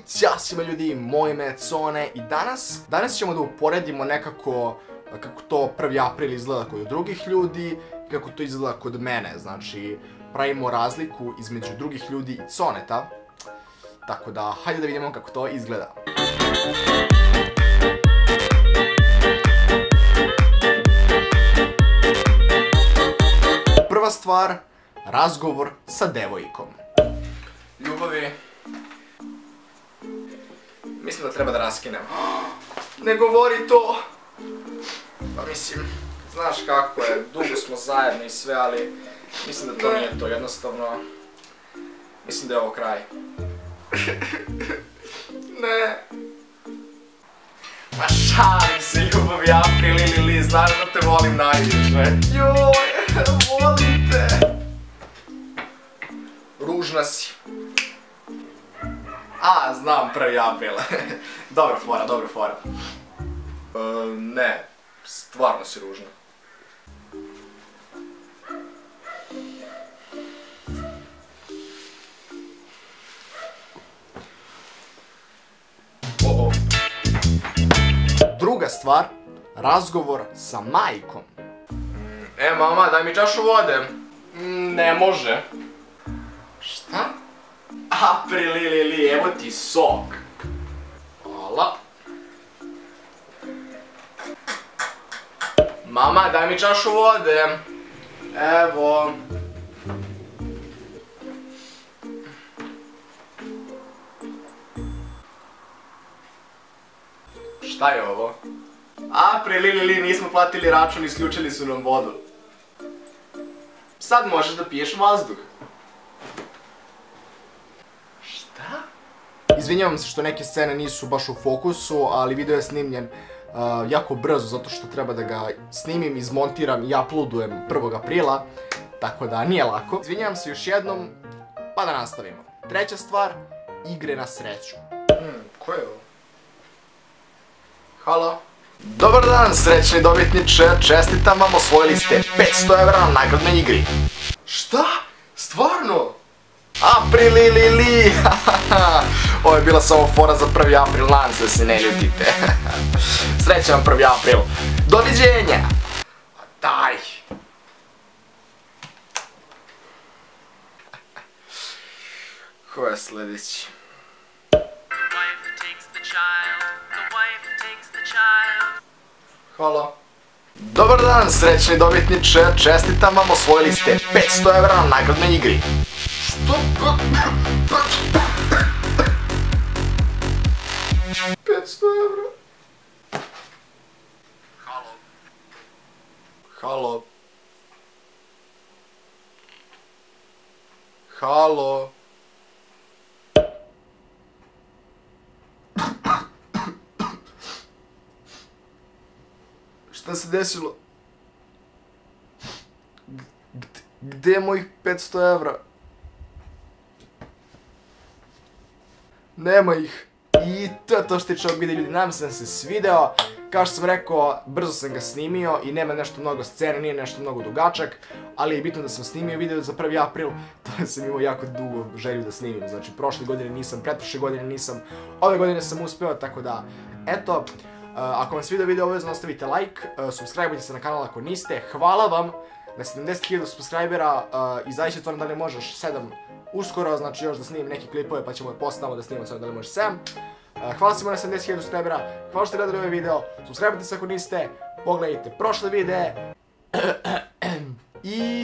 Ćao svima ljudi, moje ime je Cone i danas ćemo da uporedimo nekako kako to 1. april izgleda kod drugih ljudi i kako to izgleda kod mene. Znači, pravimo razliku između drugih ljudi i Coneta. Tako da, hajde da vidimo kako to izgleda. Prva stvar, razgovor sa devojkom. Ljubavi, mislim da treba da raskinem. Ne govori to! Pa mislim, znaš kako je, dugo smo zajedno i sve, ali mislim da to nije to, jednostavno, mislim da je ovo kraj. Ne. Ma šalim se, ljubavi, April ili znaš da te volim najviše. Joj, volim te. Ružna si. A, znam, 1. april. Dobra fora, dobra fora. Ne, stvarno si ružna. Druga stvar, razgovor sa majkom. Mama, daj mi čašu vode. Ne može. Šta? April ili, evo ti sok. Hvala. Mama, daj mi čašu vode. Evo. Šta je ovo? April ili, nismo platili račun, isključili su nam vodu. Sad možeš da piješ vazduh. Šta? Izvinjavam se što neke scene nisu baš u fokusu, ali video je snimljen jako brzo zato što treba da ga snimim, izmontiram i uploadujem 1. aprila, tako da nije lako. Izvinjavam se još jednom, pa da nastavimo. Treća stvar, igre na sreću. Ko je ovo? Halo? Dobar dan, srećni dobitniče, čestitam vam, osvojili ste 500 evra na nagradnoj igri. Šta? Stvarno? April ili, ovo je bila samo fora za 1. april, nadam se da se ne ljutite. Srećan vam 1. april. Doviđenja! Daj! Ko je sljedeći? Halo? Dobar dan, srećni dobitniče, čestitam vam, osvojili ste 500 evra na nagradnoj igri. Što? 500 evra? Halo? Halo? Halo? Šta se desilo? Gde je mojih 500 evra? Nema ih. I to je to što tiče ovog videa, ljudi, nadam se da se svideo. Kao što sam rekao, brzo sam ga snimio i nema nešto mnogo scene, nije nešto mnogo dugačak, ali je bitno da sam snimio video za 1. april, to sam imao jako dugo želju da snimim, znači prošle godine nisam, pretprošle godine nisam, ove godine sam uspeo, tako da, eto, ako vam se video obavezno ostavite like, subscribeujte se na kanal ako niste, hvala vam na 70.000 subscribera, izaći će to da li možeš 7 uskoro, znači još da snimim neke klipove pa ćemo postaviti da snimamo da li možeš 7. Hvala svima na 70.000 subscribera, hvala što ste gledali ovaj video, subscribeujte se ako niste, pogledajte prošle videe i